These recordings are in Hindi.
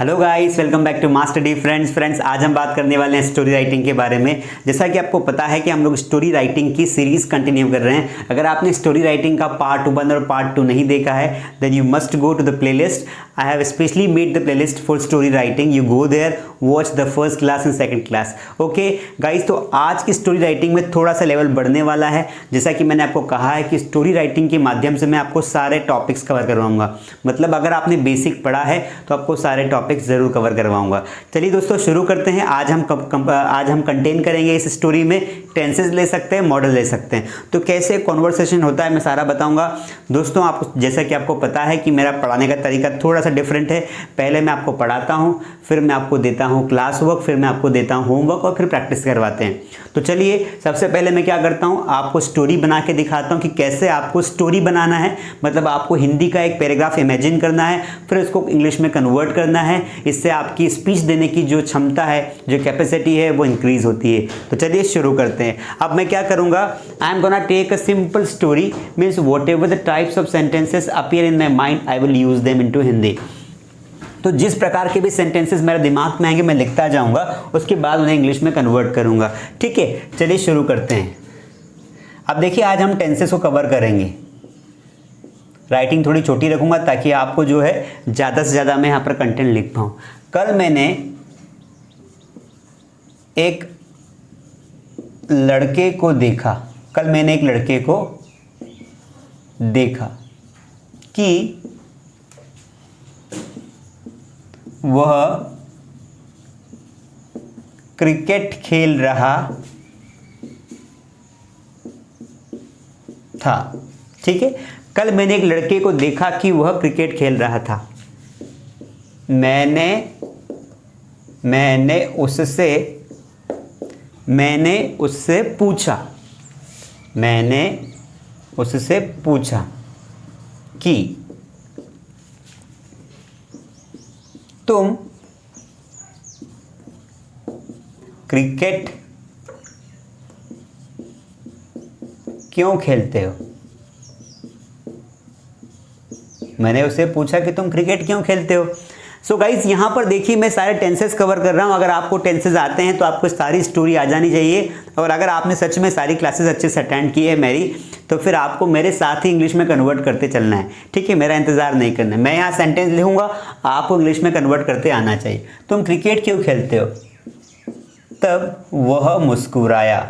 Hello guys, welcome back to master D. Friends आज हम बात करने वाले हैं स्टोरी राइटिंग के बारे में। जैसा कि आपको पता है कि हम लोग स्टोरी राइटिंग की सीरीज कंटिन्यू कर रहे हैं। अगर आपने स्टोरी राइटिंग का पार्ट 1 और पार्ट 2 नहीं देखा है then you must go to the playlist. I have specially made the playlist for story writing. You go there, watch the first class and second class. Okay guys, तो आज की स्टोरी राइटिंग में थोड़ा सा लेवल बढ़ने वाला है। जैसा कि मैंने आपको कहा है कि स्टोरी राइटिंग के माध्यम से मैं आपको सारे टॉपिक्स कवर करवाऊंगा। मतलब अगर आपने बेसिक पढ़ा है तो आपको सारे टॉपिक्स जरूर कवर करवाऊंगा। चलिए दोस्तों शुरू करते हैं। आज हम कंटेन करेंगे इस स्टोरी में टेंसेस ले सकते हैं, मॉडल ले सकते हैं। तो कैसे कॉन्वर्सेशन होता है मैं सारा बताऊंगा। दोस्तों आप जैसा कि आपको पता है कि मेरा पढ़ाने का तरीका थोड़ा सा डिफरेंट है। पहले मैं आपको पढ़ाता हूं, फिर मैं आपको देता हूं क्लास वर्क, फिर मैं आपको देता हूं होमवर्क और फिर प्रैक्टिस करवाते हैं। तो चलिए सबसे पहले मैं क्या करता हूं, आपको स्टोरी बना के दिखाता हूं कि कैसे आपको स्टोरी बनाना है। मतलब आपको हिंदी का एक पैराग्राफ इमेजिन करना है, फिर उसको इंग्लिश में कन्वर्ट करना है। इससे आपकी स्पीच देने की जो क्षमता है, जो कैपेसिटी है, वो इंक्रीज होती है। तो चलिए शुरू करते हैं। अब मैं क्या करूंगा, I am gonna take a simple story, means whatever the types of sentences appear in my mind I will use them into Hindi. तो जिस प्रकार के भी सेंटेंसेस मेरे दिमाग में आएंगे मैं लिखता जाऊंगा, उसके बाद उन्हें इंग्लिश में कन्वर्ट करूंगा। ठीक है, चलिए शुरू करते हैं। अब देखिए आज हम टेंसेस को कवर करेंगे। राइटिंग थोड़ी छोटी रखूंगा ताकि आपको जो है ज़्यादा से ज़्यादा मैं यहाँ पर कंटेंट लिख पाऊँ। कल मैंने एक लड़के को देखा कि वह क्रिकेट खेल रहा था। ठीक है, कल मैंने एक लड़के को देखा कि वह क्रिकेट खेल रहा था। मैंने उससे पूछा कि तुम क्रिकेट क्यों खेलते हो? मैंने उससे पूछा कि तुम क्रिकेट क्यों खेलते हो। सो गाइज यहाँ पर देखिए मैं सारे टेंसेस कवर कर रहा हूँ। अगर आपको टेंसेस आते हैं तो आपको सारी स्टोरी आ जानी चाहिए। और अगर आपने सच में सारी क्लासेस अच्छे से अटेंड की है मेरी, तो फिर आपको मेरे साथ ही इंग्लिश में कन्वर्ट करते चलना है। ठीक है, मेरा इंतजार नहीं करना है। मैं यहाँ सेंटेंस लिखूंगा, आपको इंग्लिश में कन्वर्ट करते आना चाहिए। तुम क्रिकेट क्यों खेलते हो? तब वह मुस्कुराया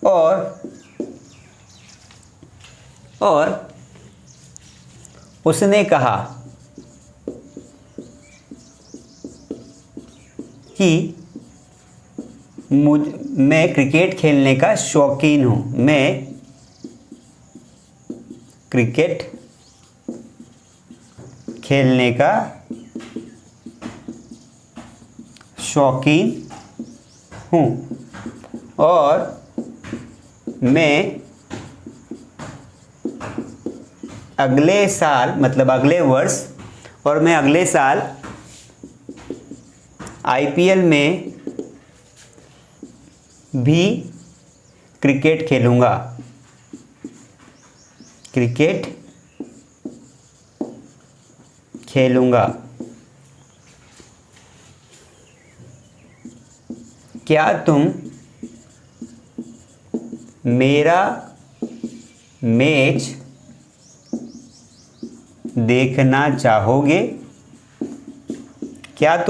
और उसने कहा कि मैं क्रिकेट खेलने का शौकीन हूं। और मैं अगले साल, मतलब अगले वर्ष, और मैं अगले साल आईपीएल में भी क्रिकेट खेलूंगा। क्या तुम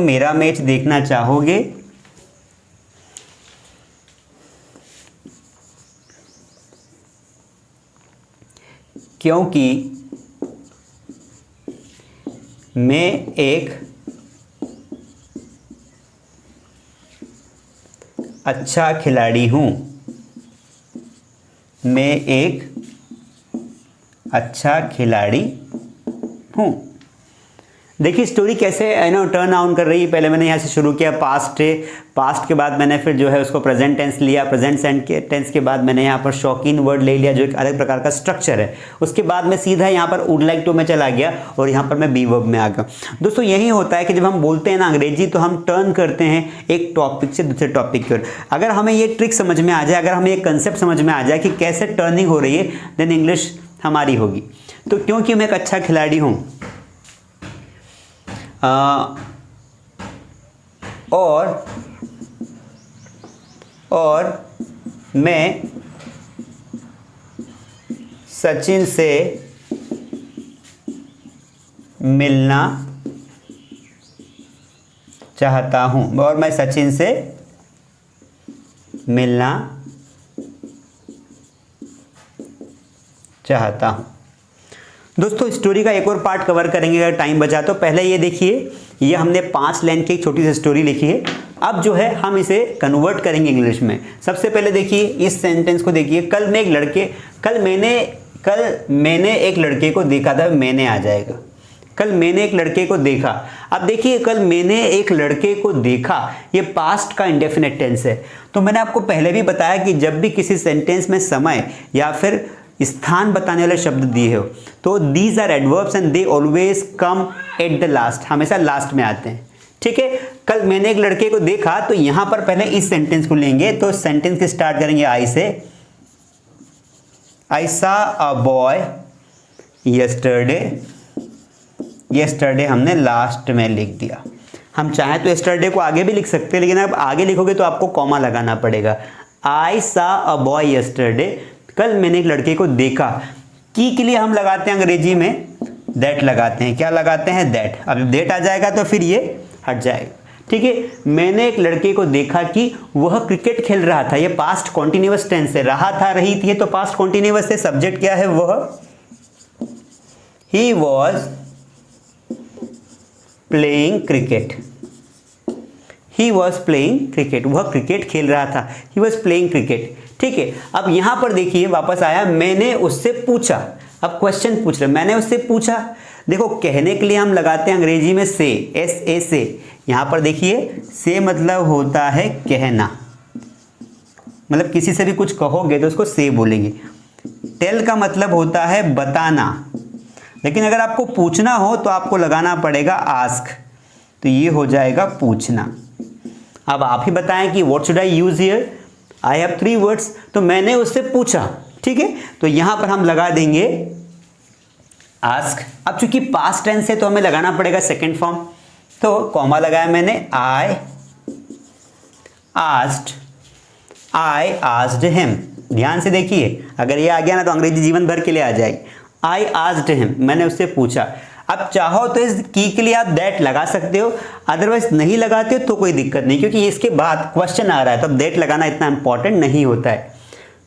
मेरा मैच देखना चाहोगे? क्योंकि मैं एक अच्छा खिलाड़ी हूँ। देखिए स्टोरी कैसे टर्न आउट कर रही है। पहले मैंने यहाँ से शुरू किया, पास्ट के बाद मैंने फिर जो है उसको प्रेजेंट टेंस लिया, प्रेजेंट टेंस के बाद मैंने यहाँ पर शौकीन वर्ड ले लिया जो एक अलग प्रकार का स्ट्रक्चर है। उसके बाद मैं सीधा यहाँ पर वुड लाइक टू में चला गया और यहाँ पर मैं बी वर्ब में आ गया। दोस्तों यही होता है कि जब हम बोलते हैं ना अंग्रेजी, तो हम टर्न करते हैं एक टॉपिक से दूसरे टॉपिक की ओर। अगर हमें ये ट्रिक समझ में आ जाए, अगर हमें ये कंसेप्ट समझ में आ जाए कि कैसे टर्निंग हो रही है, देन इंग्लिश हमारी होगी। तो क्योंकि मैं एक अच्छा खिलाड़ी हूँ और मैं सचिन से मिलना चाहता हूं, और मैं सचिन से मिलना चाहता हूं। दोस्तों स्टोरी का एक और पार्ट कवर करेंगे अगर टाइम बचा तो। पहले ये देखिए, ये हमने 5 लाइन की एक छोटी सी स्टोरी लिखी है। अब जो है हम इसे कन्वर्ट करेंगे इंग्लिश में। सबसे पहले देखिए इस सेंटेंस को देखिए, कल मैंने एक लड़के को देखा था, मैंने आ जाएगा। कल मैंने एक लड़के को देखा। अब देखिए कल मैंने एक लड़के को देखा, ये पास्ट का इंडेफिनिट टेंस है। तो मैंने आपको पहले भी बताया कि जब भी किसी सेंटेंस में समय या फिर स्थान बताने वाले शब्द दिए हो तो these are adverbs and they always come at the last, हमेशा लास्ट में आते हैं। ठीक है, कल मैंने एक लड़के को देखा, तो यहां पर पहले इस सेंटेंस को लेंगे। तो सेंटेंस के स्टार्ट करेंगे आई से। आई सा अ बॉय यस्टरडे। यस्टरडे हमने लास्ट में लिख दिया। हम चाहें तो यस्टरडे को आगे भी लिख सकते हैं, लेकिन आप आगे लिखोगे तो आपको कॉमा लगाना पड़ेगा। आई सा अ बॉय यस्टरडे, कल मैंने एक लड़के को देखा। की के लिए हम लगाते हैं अंग्रेजी में दैट लगाते हैं। क्या लगाते हैं? दैट। अब दैट आ जाएगा तो फिर ये हट जाएगा। ठीक है, मैंने एक लड़के को देखा कि वह क्रिकेट खेल रहा था। ये पास्ट कॉन्टिन्यूअस टेंस है। रहा था, रही थी, तो पास्ट कॉन्टिन्यूअस है। सब्जेक्ट क्या है? वह। He was playing cricket. He was playing cricket, वह क्रिकेट खेल रहा था। He was playing cricket. ठीक है, अब यहां पर देखिए वापस आया, मैंने उससे पूछा। अब क्वेश्चन पूछ रहे, मैंने उससे पूछा। देखो कहने के लिए हम लगाते हैं अंग्रेजी में से, एस ए से। यहां पर देखिए से मतलब होता है कहना, मतलब किसी से भी कुछ कहोगे तो उसको से बोलेंगे। टेल का मतलब होता है बताना, लेकिन अगर आपको पूछना हो तो आपको लगाना पड़ेगा आस्क, तो ये हो जाएगा पूछना। अब आप ही बताएं कि what should I use here. I have 3 words, तो मैंने उससे पूछा। ठीक है, तो यहां पर हम लगा देंगे आस्क। अब चूंकि पास्ट टेंस है तो हमें लगाना पड़ेगा सेकंड फॉर्म, तो कॉमा लगाया मैंने। I asked him. ध्यान से देखिए, अगर ये आ गया ना तो अंग्रेजी जीवन भर के लिए आ जाएगी। आई आस्क्ड हिम, मैंने उससे पूछा। अब चाहो तो इस की के लिए आप दैट लगा सकते हो, अदरवाइज नहीं लगाते हो तो कोई दिक्कत नहीं, क्योंकि इसके बाद क्वेश्चन आ रहा है, तब दैट लगाना इतना इंपॉर्टेंट नहीं होता है।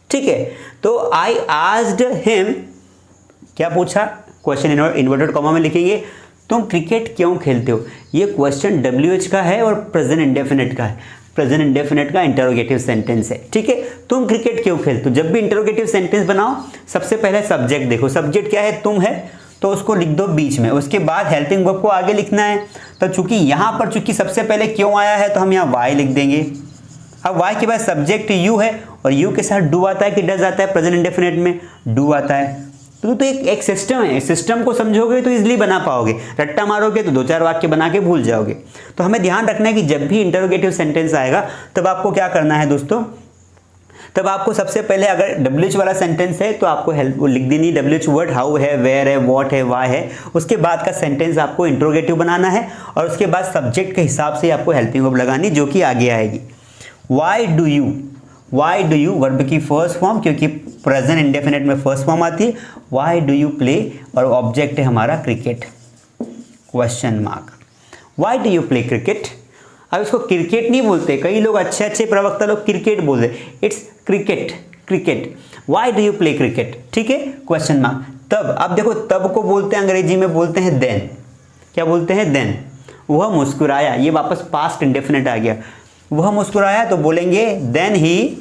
ठीक है, तो आई आस्क्ड हिम, क्या पूछा? क्वेश्चन इन्वर्टेड कॉमा में लिखेंगे, तुम क्रिकेट क्यों खेलते हो। ये क्वेश्चन WH का है और प्रेजेंट इंडेफिनिट का है। प्रेजेंट इंडेफिनिट का इंटरोगेटिव सेंटेंस है। ठीक है, तुम क्रिकेट क्यों खेलते हो। जब भी इंटरोगेटिव सेंटेंस बनाओ सबसे पहले सब्जेक्ट देखो, सब्जेक्ट क्या है? तुम है, तो उसको लिख दो बीच में। उसके बाद हेल्पिंग वर्ब को आगे लिखना है। तो चूंकि यहां पर चूंकि सबसे पहले क्यों आया है तो हम यहाँ वाई लिख देंगे। अब वाई के बाद सब्जेक्ट यू है और यू के साथ डू आता है कि डज आता है? प्रेजेंट इंडेफिनिट में डू आता है। तो एक सिस्टम है, सिस्टम को समझोगे तो इजीली बना पाओगे, रट्टा मारोगे तो 2-4 वाक्य बना के भूल जाओगे। तो हमें ध्यान रखना है कि जब भी इंटरोगेटिव सेंटेंस आएगा तब आपको क्या करना है दोस्तों, तब आपको सबसे पहले अगर WH वाला सेंटेंस है तो आपको हेल्प लिख देनी, WH वर्ड हाउ है, वेयर है, व्हाट है, वाई है। उसके बाद का सेंटेंस आपको इंटरोगेटिव बनाना है और उसके बाद सब्जेक्ट के हिसाब से आपको हेल्पिंग वर्ब लगानी, जो कि आगे आएगी। वाई डू यू वर्ब की फर्स्ट फॉर्म, क्योंकि प्रेजेंट इंडेफिनिट में फर्स्ट फॉर्म आती है। वाई डू यू प्ले, और ऑब्जेक्ट है हमारा cricket, question mark. Why do you play cricket. अब इसको क्रिकेट नहीं बोलते, कई लोग अच्छे प्रवक्ता लोग क्रिकेट बोलते, it's cricket. Why do you play cricket. ठीक है, क्वेश्चन मार्क। तब, अब देखो तब को बोलते हैं अंग्रेजी में बोलते हैं देन। क्या बोलते हैं? देन। वह मुस्कुराया, ये वापस पास्ट इंडेफिनिट आ गया। वह मुस्कुराया तो बोलेंगे देन ही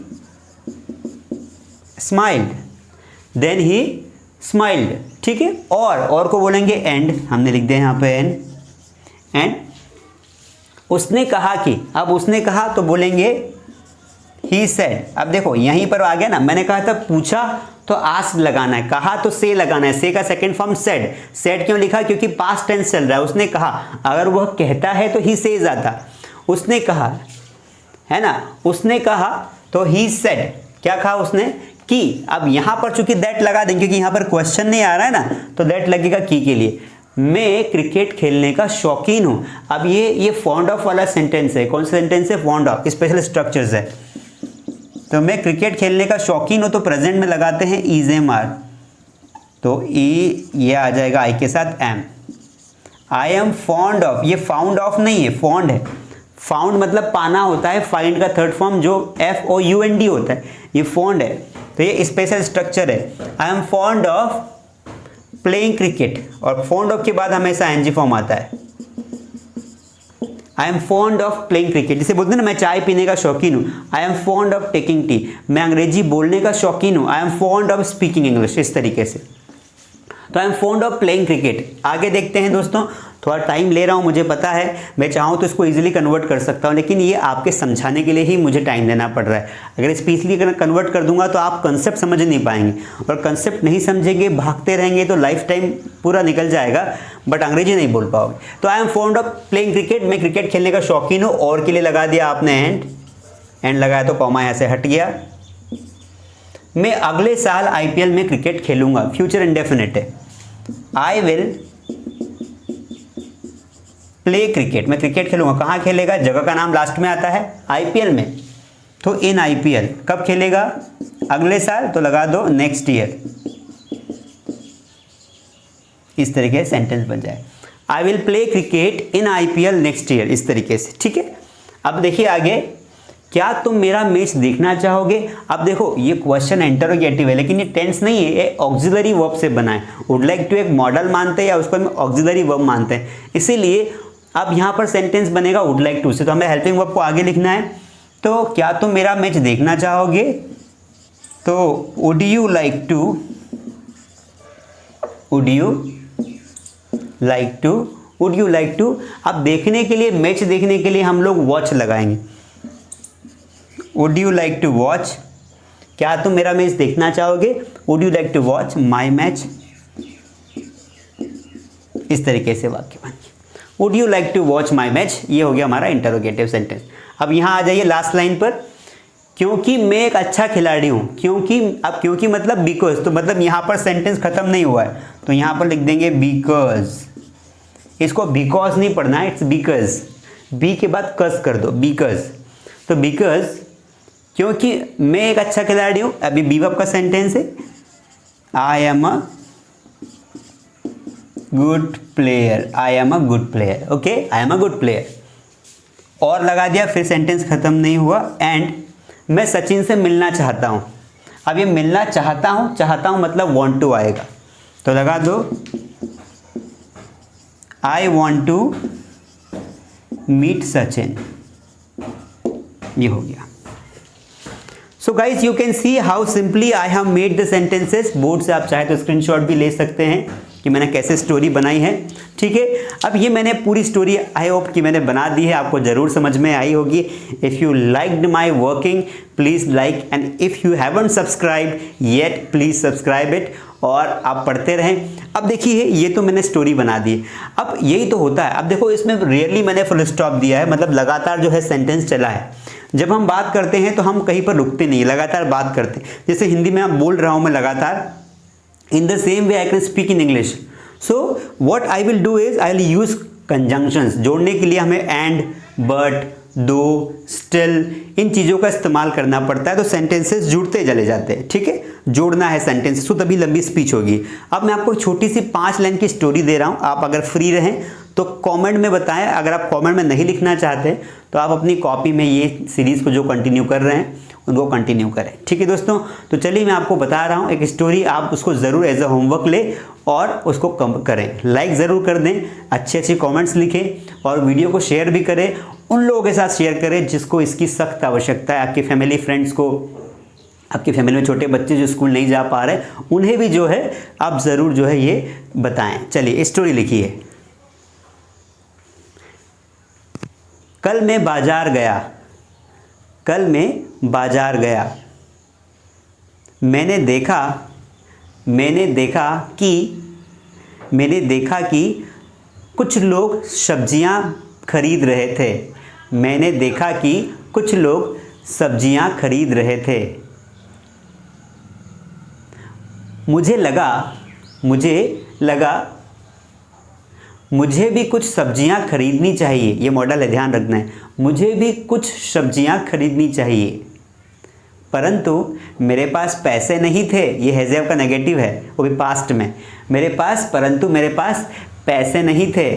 स्माइल्ड। ठीक है, और को बोलेंगे एंड, हमने लिख दिया यहाँ पे एंड। उसने कहा कि, अब उसने कहा तो बोलेंगे ही सेड। अब देखो यहीं पर आ गया ना, मैंने कहा था पूछा तो आस्क लगाना है, कहा तो से लगाना है। से का सेकंड फॉर्म सेड क्यों लिखा? क्योंकि पास्ट टेंस चल रहा है। उसने कहा, अगर वह कहता है तो ही सेज आता। उसने कहा, है ना, उसने कहा तो ही सेड। क्या कहा उसने? कि। अब यहां पर चूंकि दैट लगा देंगे क्योंकि यहां पर क्वेश्चन नहीं आ रहा है ना, तो दैट लगेगा की के लिए। मैं क्रिकेट खेलने का शौकीन हूँ। अब ये फॉन्ड ऑफ वाला सेंटेंस है। कौन सा सेंटेंस है? फॉन्ड ऑफ, स्पेशल स्ट्रक्चर्स है। तो मैं क्रिकेट खेलने का शौकीन हूँ, तो प्रेजेंट में लगाते हैं इज एम आर, तो ई ये आ जाएगा आई के साथ am. I am fond of, ये फाउंड ऑफ नहीं है, फॉन्ड है। फाउंड मतलब पाना होता है, फाइंड का थर्ड फॉर्म जो FOUND होता है, ये फॉन्ड है। तो ये स्पेशल स्ट्रक्चर है। आई am fond of playing cricket, और फॉन्ड ऑफ के बाद हमेशा एनजी फॉर्म आता है। आई am fond of playing cricket, जिसे बोलते हैं ना मैं चाय पीने का शौकीन हूँ, आई am fond of taking tea. मैं अंग्रेजी बोलने का शौकीन हूँ, आई am fond of speaking English, इस तरीके से। तो आई am fond of playing cricket. आगे देखते हैं दोस्तों, थोड़ा टाइम ले रहा हूँ, मुझे पता है, मैं चाहूँ तो इसको इजीली कन्वर्ट कर सकता हूँ, लेकिन ये आपके समझाने के लिए ही मुझे टाइम देना पड़ रहा है। अगर स्पीचली कन्वर्ट कर दूंगा तो आप कंसेप्ट समझ नहीं पाएंगे, और कंसेप्ट नहीं समझेंगे, भागते रहेंगे तो लाइफ टाइम पूरा निकल जाएगा, बट अंग्रेजी नहीं बोल पाओगे। तो आई am fond of playing cricket, मैं क्रिकेट खेलने का शौकीन हूँ, और के लिए लगा दिया आपने एंड लगाया तो कॉमा यहाँ से हट गया। मैं अगले साल IPL में क्रिकेट खेलूंगा, फ्यूचर इंडेफिनिट है। आई विल प्ले क्रिकेट, मैं क्रिकेट खेलूंगा। कहाँ खेलेगा? जगह का नाम लास्ट में आता है, IPL में। तो इन IPL, कब खेलेगा? अगले साल, तो लगा दो नेक्स्ट ईयर। इस तरीके से सेंटेंस बन जाए, I will play cricket in IPL next year, इस तरीके से। ठीक है, अब देखिए आगे, क्या तुम मेरा मैच देखना चाहोगे? अब देखो ये क्वेश्चन इंटरोगेटिव है, लेकिन ये टेंस नहीं है, ये ऑक्सिलरी वर्ब से बना है। वुड लाइक टू एक मॉडल मानते हैं या उसको हम ऑक्सिलरी वर्ब मानते हैं, इसीलिए अब यहाँ पर सेंटेंस बनेगा वुड लाइक टू से। तो हमें हेल्पिंग वर्ब को आगे लिखना है। तो क्या तुम मेरा मैच देखना चाहोगे? तो would you like to, would you like to, would you like to. अब देखने के लिए, मैच देखने के लिए हम लोग वॉच लगाएंगे। Would you like to watch, क्या तुम मेरा मैच देखना चाहोगे? Would you like to watch my match, इस तरीके से वाक्य बन गया। Would you like to watch my match, ये हो गया हमारा इंटरोगेटिव सेंटेंस। अब यहाँ आ जाइए लास्ट लाइन पर, क्योंकि मैं एक अच्छा खिलाड़ी हूँ। क्योंकि, अब क्योंकि मतलब बिकॉज, तो मतलब यहाँ पर सेंटेंस खत्म नहीं हुआ है, तो यहाँ पर लिख देंगे बिकॉज। इसको बिकॉज नहीं पढ़ना है, इट्स बिकॉज। बी के बाद कस कर दो, बिकॉज। तो बिकॉज, क्योंकि मैं एक अच्छा खिलाड़ी हूँ, अभी बी वर्ब का सेंटेंस है, I am a good player, I am a good player. Okay, I am a good player, और लगा दिया, फिर सेंटेंस खत्म नहीं हुआ। एंड मैं सचिन से मिलना चाहता हूँ। अब ये मिलना चाहता हूँ मतलब वांट टू आएगा, तो लगा दो I want to meet Sachin, ये हो गया। So guys you can see how simply I have made the sentences. Board से आप चाहे तो स्क्रीनशॉट भी ले सकते हैं कि मैंने कैसे स्टोरी बनाई है। ठीक है, अब ये मैंने पूरी स्टोरी आई होप कि मैंने बना दी है, आपको ज़रूर समझ में आई होगी। If you liked my working please like, and if you haven't subscribe yet please subscribe it, और आप पढ़ते रहें। अब देखिए ये तो मैंने स्टोरी बना दी, अब यही तो होता है। अब देखो इसमें रियरली मैंने फुल स्टॉप दिया है, मतलब लगातार जो है सेंटेंस चला है। जब हम बात करते हैं तो हम कहीं पर रुकते नहीं, लगातार बात करते हैं। जैसे हिंदी में मैं बोल रहा हूँ मैं लगातार, in the same way I can speak in English. So what I will do is I will use conjunctions. जोड़ने के लिए हमें and, but, though, still इन चीज़ों का इस्तेमाल करना पड़ता है, तो सेंटेंसेस जुड़ते चले जाते हैं। ठीक है, जोड़ना है सेंटेंसेस, तो तभी लंबी स्पीच होगी। अब मैं आपको छोटी सी 5 लाइन की स्टोरी दे रहा हूँ, आप अगर फ्री रहें तो कमेंट में बताएं। अगर आप कमेंट में नहीं लिखना चाहते तो आप अपनी कॉपी में ये सीरीज़ को जो कंटिन्यू कर रहे हैं उनको कंटिन्यू करें। ठीक है दोस्तों, तो चलिए मैं आपको बता रहा हूँ एक स्टोरी, आप उसको ज़रूर एज अ होमवर्क ले और उसको कम करें, लाइक ज़रूर कर दें, अच्छे अच्छे कमेंट्स लिखें, और वीडियो को शेयर भी करें, उन लोगों के साथ शेयर करें जिसको इसकी सख्त आवश्यकता है। आपकी फैमिली फ्रेंड्स को, आपकी फैमिली में छोटे बच्चे जो स्कूल नहीं जा पा रहे, उन्हें भी जो है आप ज़रूर जो है ये बताएं। चलिए स्टोरी लिखिए। कल मैं बाजार गया, कल मैं बाजार गया, मैंने देखा कि कुछ लोग सब्जियां खरीद रहे थे। मैंने देखा कि कुछ लोग सब्जियां खरीद रहे थे। मुझे मुझे लगा मुझे भी कुछ सब्जियां खरीदनी चाहिए। ये मॉडल है, ध्यान रखना है। मुझे भी कुछ सब्जियां खरीदनी चाहिए, परंतु मेरे पास पैसे नहीं थे। ये हैज़ का नेगेटिव है, वो भी पास्ट में। परंतु मेरे पास पैसे नहीं थे।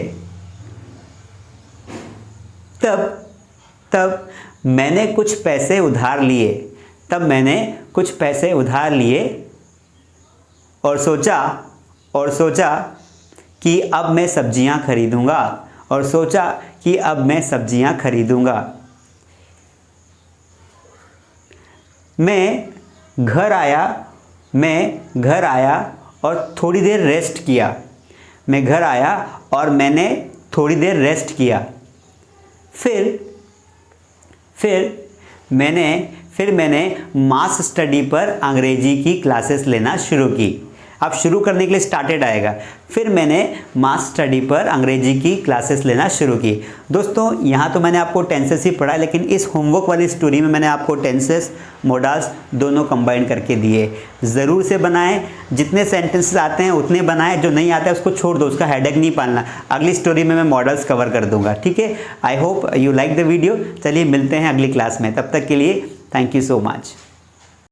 तब मैंने कुछ पैसे उधार लिए। और सोचा कि अब मैं सब्जियां खरीदूंगा। मैं घर आया और थोड़ी देर रेस्ट किया। मैंने थोड़ी देर रेस्ट किया। फिर मैंने मास स्टडी पर अंग्रेजी की क्लासेस लेना शुरू की। अब शुरू करने के लिए स्टार्टेड आएगा। फिर मैंने मास स्टडी पर अंग्रेजी की क्लासेस लेना शुरू की। दोस्तों, यहाँ तो मैंने आपको टेंसेस ही पढ़ा, लेकिन इस होमवर्क वाली स्टोरी में मैंने आपको टेंसेस, मॉडल्स दोनों कंबाइन करके दिए। ज़रूर से बनाएं, जितने सेंटेंसेस आते हैं उतने बनाएं, जो नहीं आता है उसको छोड़ दो, उसका हेडेक नहीं पालना। अगली स्टोरी में मैं मॉडल्स कवर कर दूंगा, ठीक है। I hope you like the video. चलिए मिलते हैं अगली क्लास में, तब तक के लिए थैंक यू सो मच।